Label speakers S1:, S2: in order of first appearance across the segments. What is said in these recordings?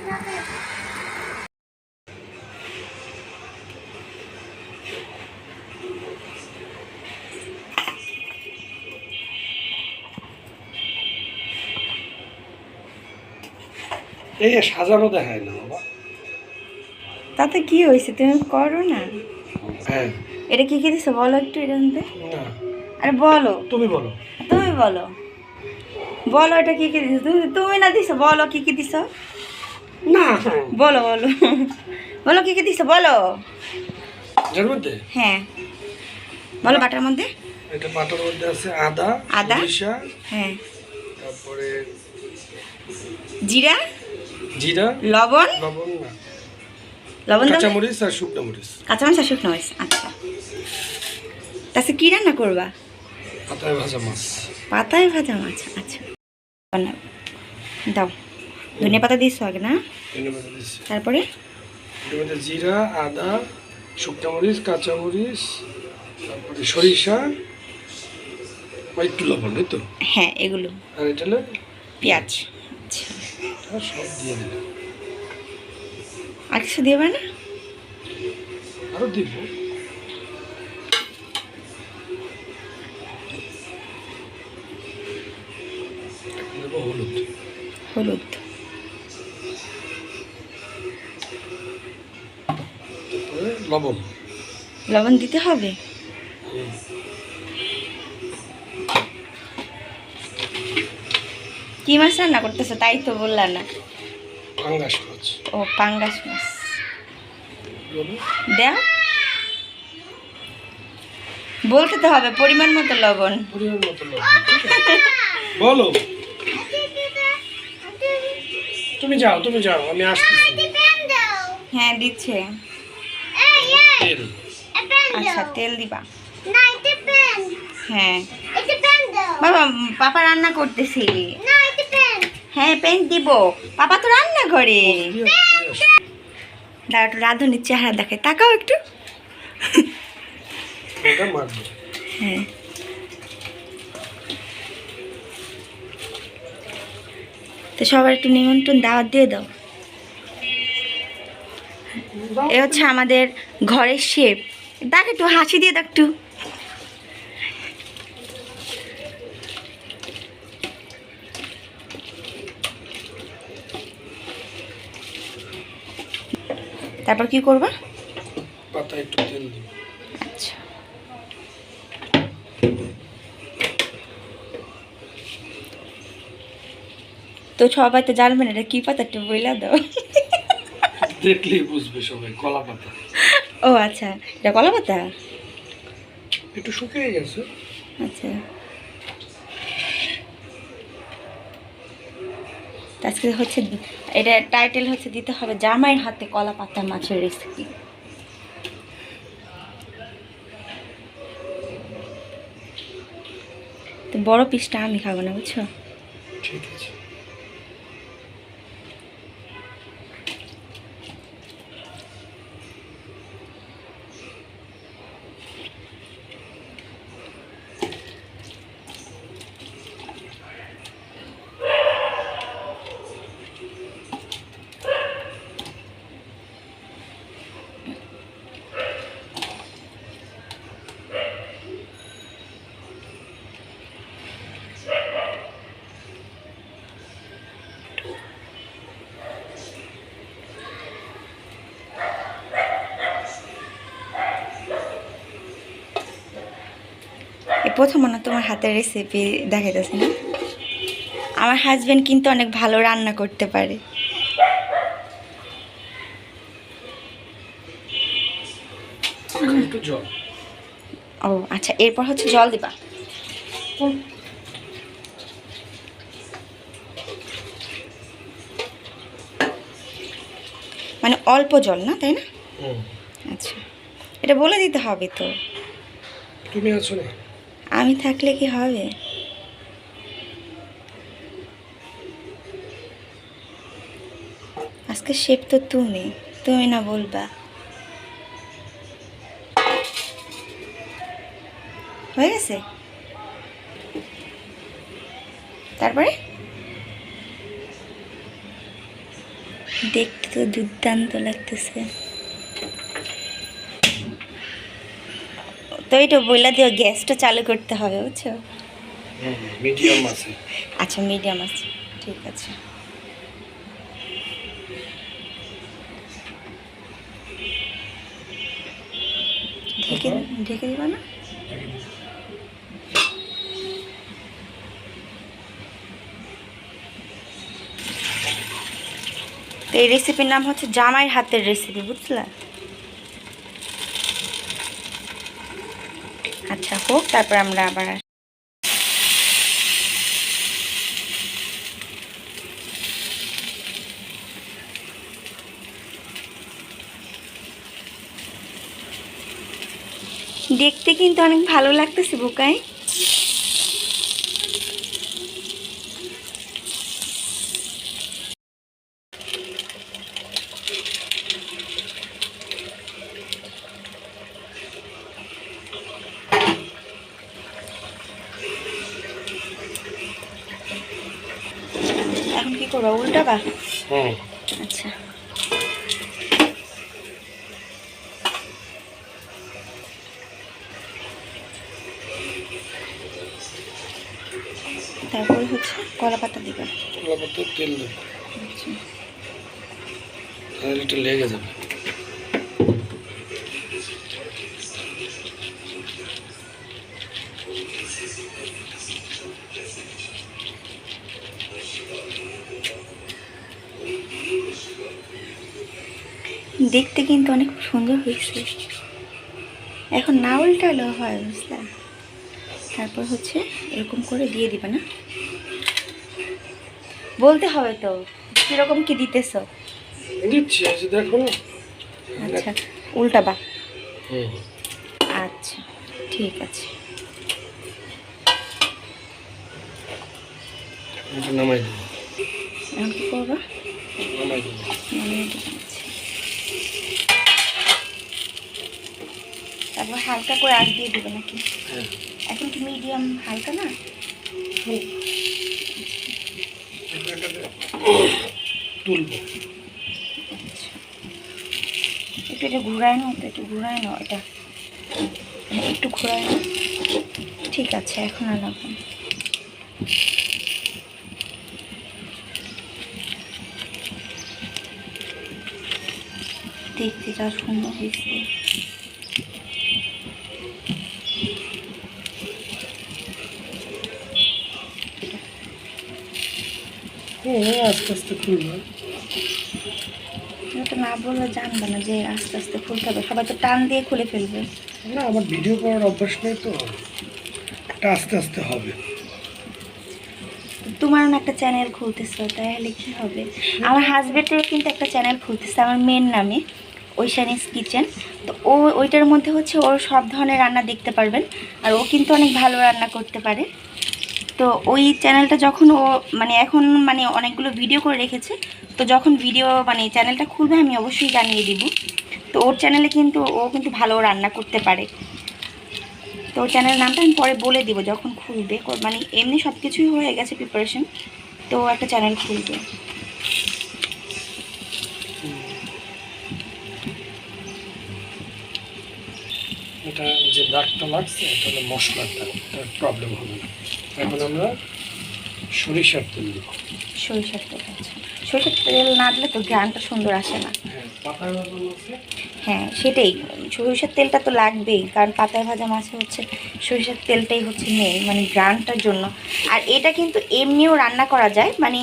S1: এই সাজানো দেখায় না বাবা।
S2: তাতে কি হয়েছে, তুমি করো না।
S1: হ্যাঁ,
S2: এটা কি কি দিছো বলো একটু এটা মধ্যে।
S1: না
S2: আরে বলো,
S1: তুমি বলো।
S2: তুমি বলো, বলো এটা কি কি দিছো। তুমি তুমি না দিছো, বলো কি কি দিছো।
S1: না
S2: বলো বলো বলো কি কি দিছো বলো।
S1: এর মধ্যে
S2: হ্যাঁ বলো। বাটার মধ্যে,
S1: এটা পাটার মধ্যে আছে আদা,
S2: আদা,
S1: সরিষা,
S2: হ্যাঁ,
S1: তারপরে
S2: জিরা,
S1: জিরা,
S2: লবণ,
S1: লবণ না,
S2: লবণ,
S1: কাঁচা মরিচ আর শুকনো মরিচ।
S2: কাঁচামরিচ আর শুকনো মরিচ। আচ্ছা, তাতে কি রান্না করবা?
S1: পাতায় ভাজা মাছ।
S2: পাতায় ভাজা মাছ। আচ্ছা বানাও, দাও। ধনিয়া পাতা দিয়েছো আগে না?
S1: ধনে পাতা দিচ্ছি।
S2: তারপরে
S1: এর মধ্যে জিরা, আদা, শুকনো মরিচ, কাঁচা মরিচ, তারপরে সরিষা, একটু লবণ, এই তো।
S2: হ্যাঁ এগুলো,
S1: আর এটা হলো
S2: পেঁয়াজ। আচ্ছা,
S1: আর সব দিয়ে দিলাম।
S2: আর কিছু দেবে না?
S1: আরো দিব। দেব হলুদ।
S2: হলুদ,
S1: তারপরে লবণ।
S2: লবণ দিতে হবে। কি মাছ রান্না করতেছো তাই তো বললা না?
S1: পাঙ্গাস মাছ।
S2: ও পাঙ্গাস মাছ।
S1: বলো।
S2: দাও, বলতে তো হবে পরিমাণ মতো লবণ।
S1: পরিমাণ মতো লবণ, ঠিক আছে? বলো। তুমি যাও, তুমি যাও, আমি আসতেছি।
S2: হ্যাঁ দিচ্ছে।
S1: তেল।
S2: আচ্ছা তেল দিবা। হ্যাঁ বাবা, পাপা রান্না করতেছি। হ্যাঁ পেন্ট দিব, পাপা তো রান্না করে। দাঁড়া একটু রাঁধুনির চেহারা দেখে, তাকাও একটু।
S1: ওটা মারবো।
S2: হ্যাঁ তো সবার একটু নিমন্ত্রণ দাওয়াত দিয়ে দাও। এ হচ্ছে আমাদের ঘরের শেফ। দেখ একটু হাসি দিয়ে দেখ একটু। তারপর কি করবা?
S1: পাতা একটু তেল দিব।
S2: আচ্ছা, তো সবাই তো জানবে না এটা কি পাতা, একটু বইলা দাও।
S1: দেখলেই বুঝবে সবাই, কলা পাতা।
S2: ও আচ্ছা, এটা কলা পাতা।
S1: একটু শুকিয়ে গেছে।
S2: আচ্ছা, আজকে হচ্ছে এটা টাইটেল হচ্ছে দিতে হবে জামাইয়ের হাতে কলা পাতা মাছের রেসিপি। তো বড় পিসটা আমি খাবো না, বুঝছো?
S1: ঠিক আছে।
S2: এই প্রথম না তোমার হাতের রেসিপি দেখাইতেছি না? আমার হাজবেন্ড কিন্তু অনেক ভালো রান্না করতে পারে।
S1: একটু জল।
S2: ও আচ্ছা, এরপর হচ্ছে জল দিবা। মানে অল্প জল না, তাই না? আচ্ছা, এটা বলে দিতে হবে তো।
S1: তুমি আছো না?
S2: আমি থাকলে কি হবে? আজকে শেফ তো তুমি, তুমি না বলবা। হয়ে গেছে? তারপরে দেখতে তো দুর্দান্ত লাগতেছে। তো এইটা বইলা দিও গ্যাসটা চালু করতে হবে, বুঝছো?
S1: মিডিয়াম আছে।
S2: আচ্ছা, মিডিয়াম আছে, ঠিক আছে। ঢেকে ঢেকে দিবা না? তো এই রেসিপির নাম হচ্ছে জামাইয়ের হাতের রেসিপি, বুঝলা? আচ্ছা হোক, তারপর আমরা আবার দেখতে কিন্তু অনেক ভালো লাগতেছে বুকায়। এখন কি করবো, উল্টাবা? আচ্ছা, তারপরে হচ্ছে কলা পাতা দিবা।
S1: কলা পাতা তেল দেবো,
S2: আচ্ছা,
S1: তাহলে একটু লেগে যাবে।
S2: দেখতে কিন্তু অনেক সুন্দর হয়েছে। এখন না উল্টালেও হয়, বুঝলা? তারপর হচ্ছে এরকম করে দিয়ে দিবা না? বলতে হবে তো কিরকম কি দিতেছ।
S1: দিচ্ছি, আছে দেখো না।
S2: আচ্ছা, উল্টাবা।
S1: হুম,
S2: আচ্ছা, ঠিক আছে।
S1: এটা নামাই দেবো,
S2: এখন কি করবা?
S1: নামাই দেবো।
S2: নামিয়ে দিবা। আচ্ছা, তারপর হালকা করে আগ দিয়ে দিবে নাকি?
S1: হ্যাঁ,
S2: এখন কি মিডিয়াম হালকা না?
S1: তুলবো।
S2: আচ্ছা, একটু এটা ঘুরায় নাও, তো একটু ঘুরায় নাও, এটা একটু ঘুরায় নাও। ঠিক আছে, এখন আর লাগবে না। দেখতে যা সুন্দর হয়েছে।
S1: আস্তে আস্তে তুলবো।
S2: তুমি তো না বললে জানবে না যে আস্তে আস্তে খুলতে হবে, সবাই তো টান দিয়ে খুলে ফেলবে।
S1: না, আমার ভিডিও করার অভ্যাস নেই তো, এটা আস্তে আস্তে হবে।
S2: তোমারও না একটা চ্যানেল খুলতেছো, তাহলে কি হবে? আমার হাজবেন্ডের কিন্তু একটা চ্যানেল খুলতেছে আমার মেয়ের নামে, ঐশানিস কিচেন। তো ওইটার মধ্যে হচ্ছে ওর সব ধরনের রান্না দেখতে পারবেন, আর ও কিন্তু অনেক ভালো রান্না করতে পারে। তো ওই চ্যানেলটা যখন ও মানে এখন মানে অনেকগুলো ভিডিও করে রেখেছে, তো যখন ভিডিও মানে চ্যানেলটা খুলবে আমি অবশ্যই জানিয়ে দিব। তো ওর চ্যানেলে কিন্তু ও কিন্তু ভালো রান্না করতে পারে। তো ওর চ্যানেলের নামটা আমি পরে বলে দিব যখন খুলবে, মানে এমনি সব কিছুই হয়ে গেছে প্রিপারেশন, তো একটা চ্যানেল খুলবে।
S1: এটা যে দাগটা লাগছে এটা হলো মশলার দাগ, এটার প্রবলেম হবে না। এখন আমরা সরিষার তেল দেবো।
S2: সরিষার তেল, আচ্ছা। সরিষার তেল না দিলে তো গ্রানটা সুন্দর আসে না।
S1: হ্যাঁ, পাতায় ভাজা আছে।
S2: হ্যাঁ সেটাই, সরিষার তেলটা তো লাগবেই, কারণ পাতায় ভাজা মাছে হচ্ছে সরিষার তেলটাই হচ্ছে মেন, মানে গ্রানটার জন্য। আর এটা কিন্তু এমনিও রান্না করা যায়, মানে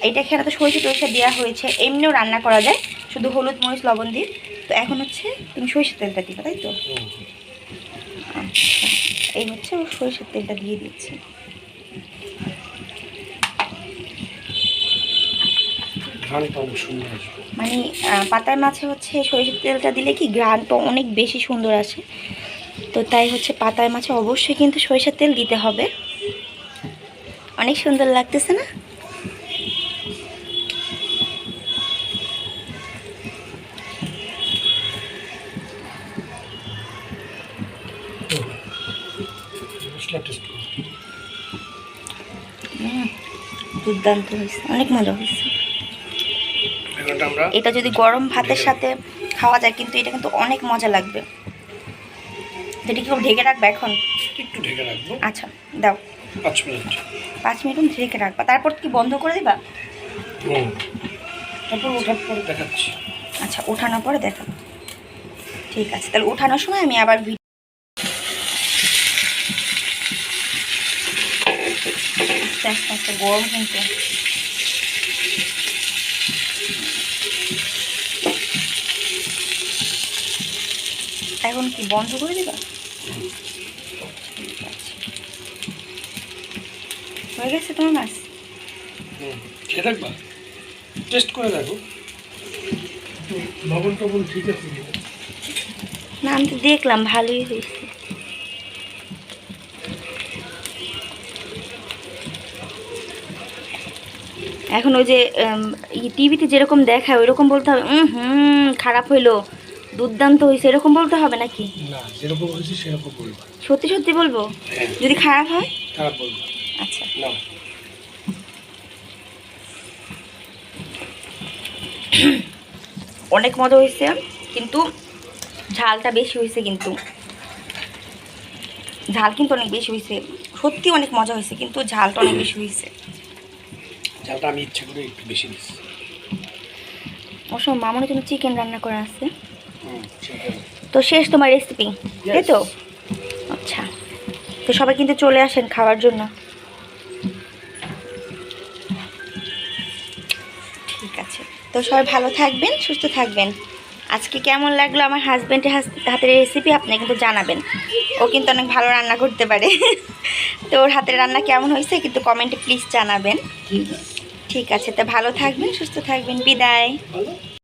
S2: এটা এখানে তো সরিষা টরিষা দেওয়া হয়েছে, এমনিও রান্না করা যায় শুধু হলুদ মরিচ লবণ দিয়ে। তো এখন হচ্ছে তুমি সরিষার তেলটা দিবা, তাই তো? আচ্ছা, এই হচ্ছে ও সরিষার তেলটা দিয়ে দিচ্ছি।
S1: ঘ্রাণটা অনেক সুন্দর আসবে।
S2: মানে পাতায় মাছে হচ্ছে সরিষার তেলটা দিলে কি ঘ্রাণটা অনেক বেশি সুন্দর আসে। তো তাই হচ্ছে পাতায় মাছে অবশ্যই কিন্তু সরিষার তেল দিতে হবে। অনেক সুন্দর লাগতেছে না?
S1: মশলা টেস্ট
S2: দুর্দান্ত হয়েছে, অনেক মজা হয়েছে।
S1: এখন আমরা
S2: এটা যদি গরম ভাতের সাথে খাওয়া যায় কিন্তু এটা কিন্তু অনেক মজা লাগবে। তো এটা কি ঢেকে রাখবে এখন?
S1: একটু ঢেকে রাখবো।
S2: আচ্ছা দাও,
S1: 5 মিনিট।
S2: 5 মিনিট ঢেকে রাখবা, তারপর কি বন্ধ করে দিবা?
S1: তারপর ওঠার পরে দেখাচ্ছি।
S2: আচ্ছা, ওঠানোর পরে দেখাবো। ঠিক আছে, তাহলে ওঠানোর সময় আমি আবার আস্তে আস্তে গরম কিন্তু। এখন কি বন্ধ করে দিবা? হয়ে গেছে তোমার মাছ?
S1: খেয়ে দেখবা, টেস্ট করে দেখো লবণ টবণ ঠিক আছে।
S2: না, আমি তো দেখলাম ভালোই হয়েছে। এখন ওই যে টিভিতে যেরকম দেখায় ওইরকম বলতে হবে খারাপ হইলো, দুর্দান্ত হয়েছে এরকম বলতে হবে নাকি?
S1: না, যেরকম হয়েছে সেরকম বলবো।
S2: সত্যি সত্যি বলবো? যদি খারাপ হয়?
S1: খারাপ বলবো।
S2: আচ্ছা,
S1: না
S2: অনেক মজা হয়েছে, কিন্তু ঝালটা বেশি হয়েছে। কিন্তু ঝাল কিন্তু অনেক বেশি হয়েছে, সত্যি অনেক মজা হয়েছে, কিন্তু ঝালটা অনেক বেশি হয়েছে।
S1: ঝালটা আমি ইচ্ছা করে একটু বেশি দিচ্ছি।
S2: অবশ্য মামনের জন্য চিকেন রান্না করা আছে। তো শেষ তোমার রেসিপি, তাই তো? আচ্ছা, তো সবাই কিন্তু চলে আসেন খাওয়ার জন্য। ঠিক আছে, তো সবাই ভালো থাকবেন, সুস্থ থাকবেন। আজকে কেমন লাগলো আমার হাজব্যান্ডের হাতের রেসিপি আপনি কিন্তু জানাবেন। ও কিন্তু অনেক ভালো রান্না করতে পারে। তো ওর হাতের রান্না কেমন হয়েছে কিন্তু কমেন্টে প্লিজ জানাবেন। ঠিক আছে, তো ভালো থাকবেন, সুস্থ থাকবেন, বিদায়।